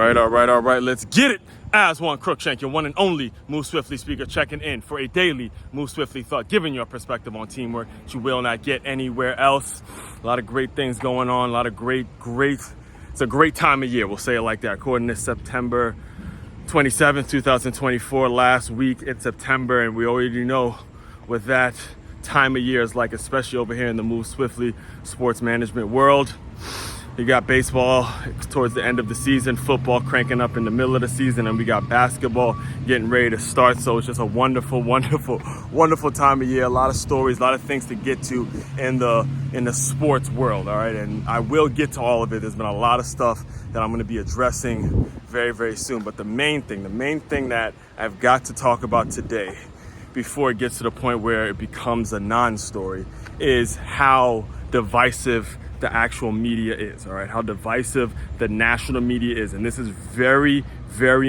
All right, let's get it. Aswand, Cruickshank, your one and only Move Swiftly speaker, checking in for a daily Move Swiftly thought, giving you a perspective on teamwork that you will not get anywhere else. A lot of great things going on, a lot of great, it's a great time of year, we'll say it like that. According to September 27th, 2024, last week in September, and we already know what that time of year is like, especially over here in the Move Swiftly sports management world. You got baseball towards the end of the season, football cranking up in the middle of the season, and we got basketball getting ready to start. So it's just a wonderful time of year. A lot of stories, a lot of things to get to in the sports world. All right, and I will get to all of it. There's been a lot of stuff that I'm going to be addressing very soon. But the main thing that I've got to talk about today, before it gets to the point where it becomes a non-story, is how divisive the actual media is, all right? How divisive the national media is. And this is very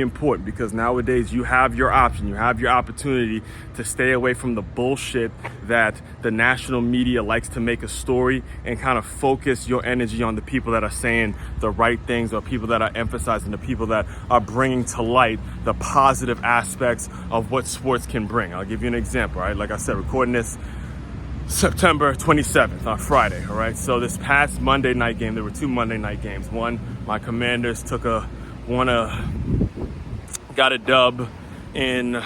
important, because nowadays you have your option, you have your opportunity to stay away from the bullshit that the national media likes to make a story, and kind of focus your energy on the people that are saying the right things, or people that are emphasizing, the people that are bringing to light the positive aspects of what sports can bring. I'll give you an example, all right? Like I said, recording this September 27th on Friday, all right? So this past Monday night game, there were two Monday night games. One, my Commanders got a dub in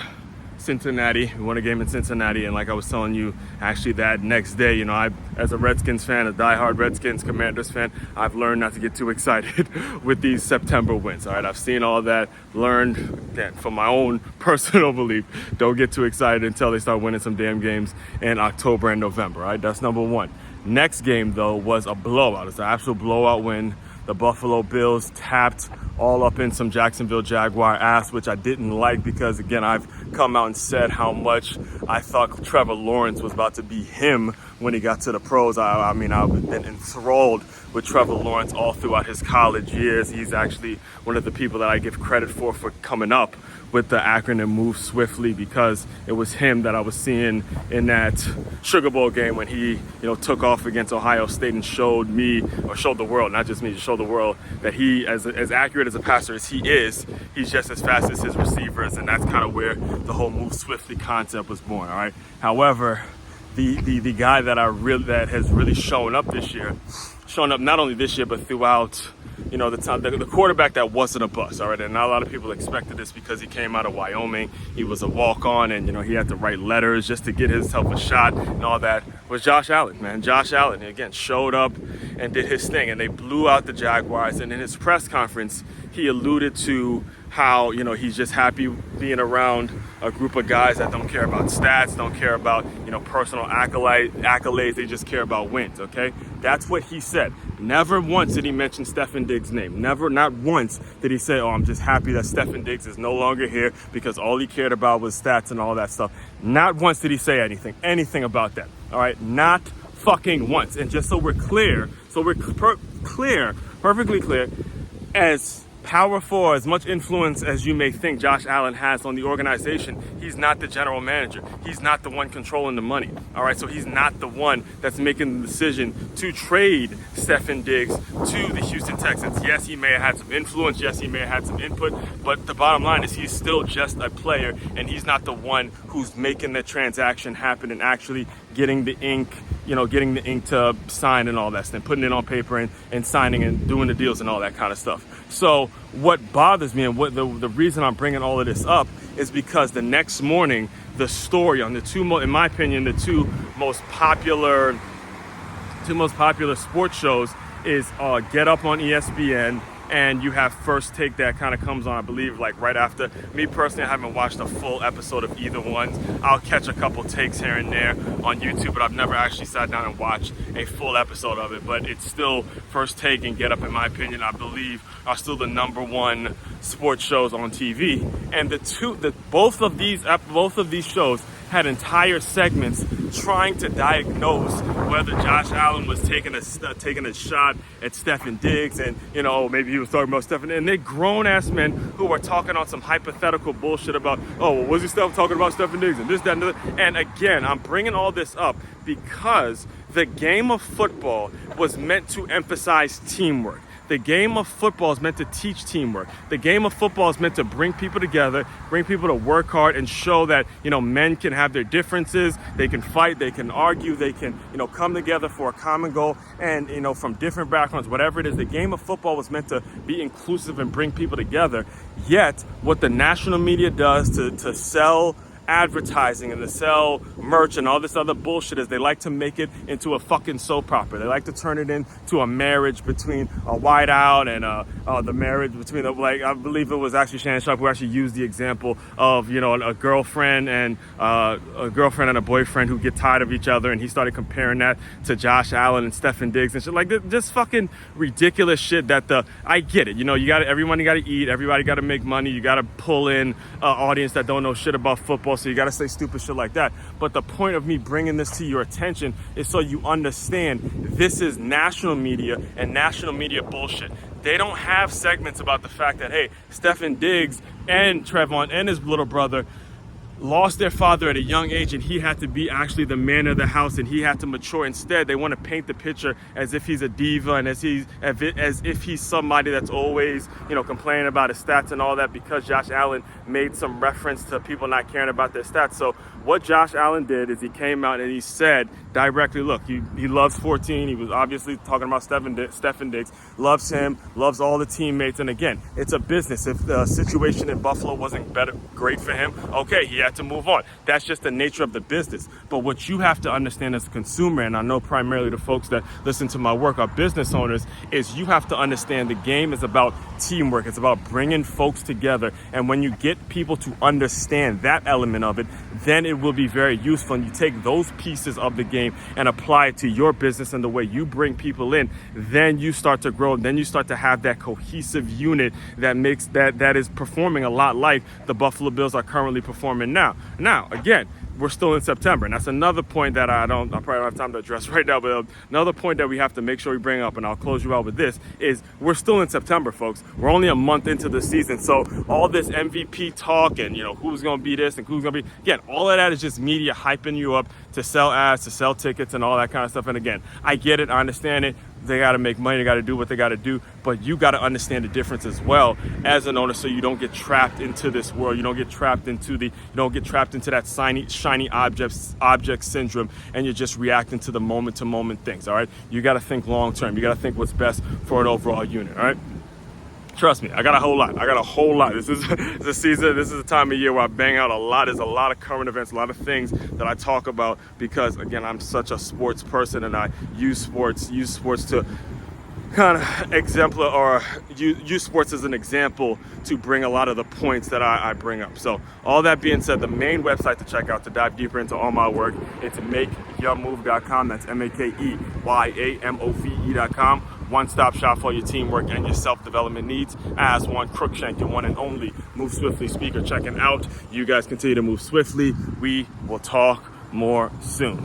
Cincinnati. We won a game in Cincinnati, and like I was telling you, actually that next day, you know, I, as a Redskins fan, a diehard Redskins Commanders fan, I've learned not to get too excited with these September wins. All right, I've seen all that, learned again from my own personal belief. Don't get too excited until they start winning some damn games in October and November. All right, that's number one. Next game though was a blowout. It's an absolute blowout win. The Buffalo Bills tapped all up in some Jacksonville Jaguar ass, which I didn't like, because again, I've come out and said how much I thought Trevor Lawrence was about to be him when he got to the pros. I mean, I've been enthralled with Trevor Lawrence all throughout his college years. He's actually one of the people that I give credit for coming up with the acronym Move Swiftly, because it was him that I was seeing in that Sugar Bowl game when he, you know, took off against Ohio State and showed me, or showed the world, not just me, showed the world that he, as accurate as a passer as he is, he's just as fast as his receivers, and that's kind of where the whole Move Swiftly concept was born. All right. However, the guy that has really shown up this year, not only this year but throughout, you know, the quarterback that wasn't a bust, all right? And not a lot of people expected this, because he came out of Wyoming. He was a walk-on, and, you know, he had to write letters just to get himself a shot and all that, was Josh Allen, man. Josh Allen, again, showed up and did his thing, and they blew out the Jaguars. And in his press conference, he alluded to how, you know, he's just happy being around a group of guys that don't care about stats, don't care about, you know, personal accolades. They just care about wins, okay? That's what he said. Never once did he mention Stefon Diggs' name. Not once did he say, oh, I'm just happy that Stefon Diggs is no longer here, because all he cared about was stats and all that stuff. Not once did he say anything about that, all right? Not fucking once. And just so we're clear, perfectly clear, as powerful or as much influence as you may think Josh Allen has on the organization, he's not the general manager. He's not the one controlling the money. All right, so he's not the one that's making the decision to trade Stefon Diggs to the Houston Texans. Yes, he may have had some influence. Yes, he may have had some input. But the bottom line is he's still just a player, and he's not the one who's making the transaction happen and actually getting the ink to sign and all that stuff, putting it on paper and signing and doing the deals and all that kind of stuff. So what bothers me, and what the reason I'm bringing all of this up, is because the next morning, the story on in my opinion, the two most popular sports shows is Get Up on ESPN, and you have First Take that kind of comes on, I believe, like right after. Me personally, I haven't watched a full episode of either one. I'll catch a couple takes here and there on YouTube, but I've never actually sat down and watched a full episode of it. But it's still First Take and Get Up, in my opinion, I believe, are still the number one sports shows on TV. And both of these shows had entire segments trying to diagnose whether Josh Allen was taking a shot at Stefon Diggs, and, you know, maybe he was talking about Stefon. And they're grown-ass men who are talking on some hypothetical bullshit about, oh, well, was he still talking about Stefon Diggs and this, that, and the other? And again, I'm bringing all this up because the game of football was meant to emphasize teamwork. The game of football is meant to teach teamwork. The game of football is meant to bring people together, bring people to work hard and show that, men can have their differences, they can fight, they can argue, they can, come together for a common goal and, from different backgrounds, whatever it is. The game of football was meant to be inclusive and bring people together. Yet, what the national media does to sell advertising and to sell merch and all this other bullshit is they like to make it into a fucking soap opera. They like to turn it into a marriage between a whiteout and the marriage between I believe it was actually Shannon Sharp who actually used the example of a girlfriend and a boyfriend who get tired of each other, and he started comparing that to Josh Allen and Stephen Diggs and shit, like just fucking ridiculous shit. I get it, everyone got to eat, everybody got to make money, you got to pull in an audience that don't know shit about football, so you got to say stupid shit like that. But the point of me bringing this to your attention is so you understand this is national media and national media bullshit. They don't have segments about the fact that, hey, Stephen Diggs and Trevon and his little brother lost their father at a young age and he had to be actually the man of the house and he had to mature. Instead, they want to paint the picture as if he's a diva and as if he's somebody that's always, complaining about his stats and all that because Josh Allen made some reference to people not caring about their stats. So what Josh Allen did is he came out and he said directly, look, he loves 14. He was obviously talking about Stephen Diggs, loves him, loves all the teammates. And again, it's a business. If the situation in Buffalo wasn't great for him, okay, he had to move on. That's just the nature of the business. But what you have to understand as a consumer, and I know primarily the folks that listen to my work are business owners, is you have to understand the game is about teamwork. It's about bringing folks together. And when you get people to understand that element of it, then it will be very useful. And you take those pieces of the game and apply it to your business and the way you bring people in, then you start to grow. Then you start to have that cohesive unit that makes that is performing a lot like the Buffalo Bills are currently performing now. Now, again, we're still in September, and that's another point that I probably don't have time to address right now, but another point that we have to make sure we bring up, and I'll close you out with this, is we're still in September, folks. We're only a month into the season, so all this MVP talk and, who's going to be this and who's going to be, again, all of that is just media hyping you up to sell ads, to sell tickets and all that kind of stuff. And again, I get it, I understand it. They got to make money, they got to do what they got to do, but you got to understand the difference as well as an owner, so you don't get trapped into this world. You don't get trapped into that shiny object syndrome, and you're just reacting to the moment to moment things. All right, you got to think long term. You got to think what's best for an overall unit. All right. Trust me, I got a whole lot. This is the season. This is the time of year where I bang out a lot. There's a lot of current events, a lot of things that I talk about because, again, I'm such a sports person and I use sports to kind of use sports as an example to bring a lot of the points that I bring up. So all that being said, the main website to check out to dive deeper into all my work, it's makeyourmove.com. That's makeyaMove.com. One-stop shop for your teamwork and your self-development needs. Aswand, Cruickshank, your one and only Move Swiftly speaker, checking out. You guys continue to move swiftly. We will talk more soon.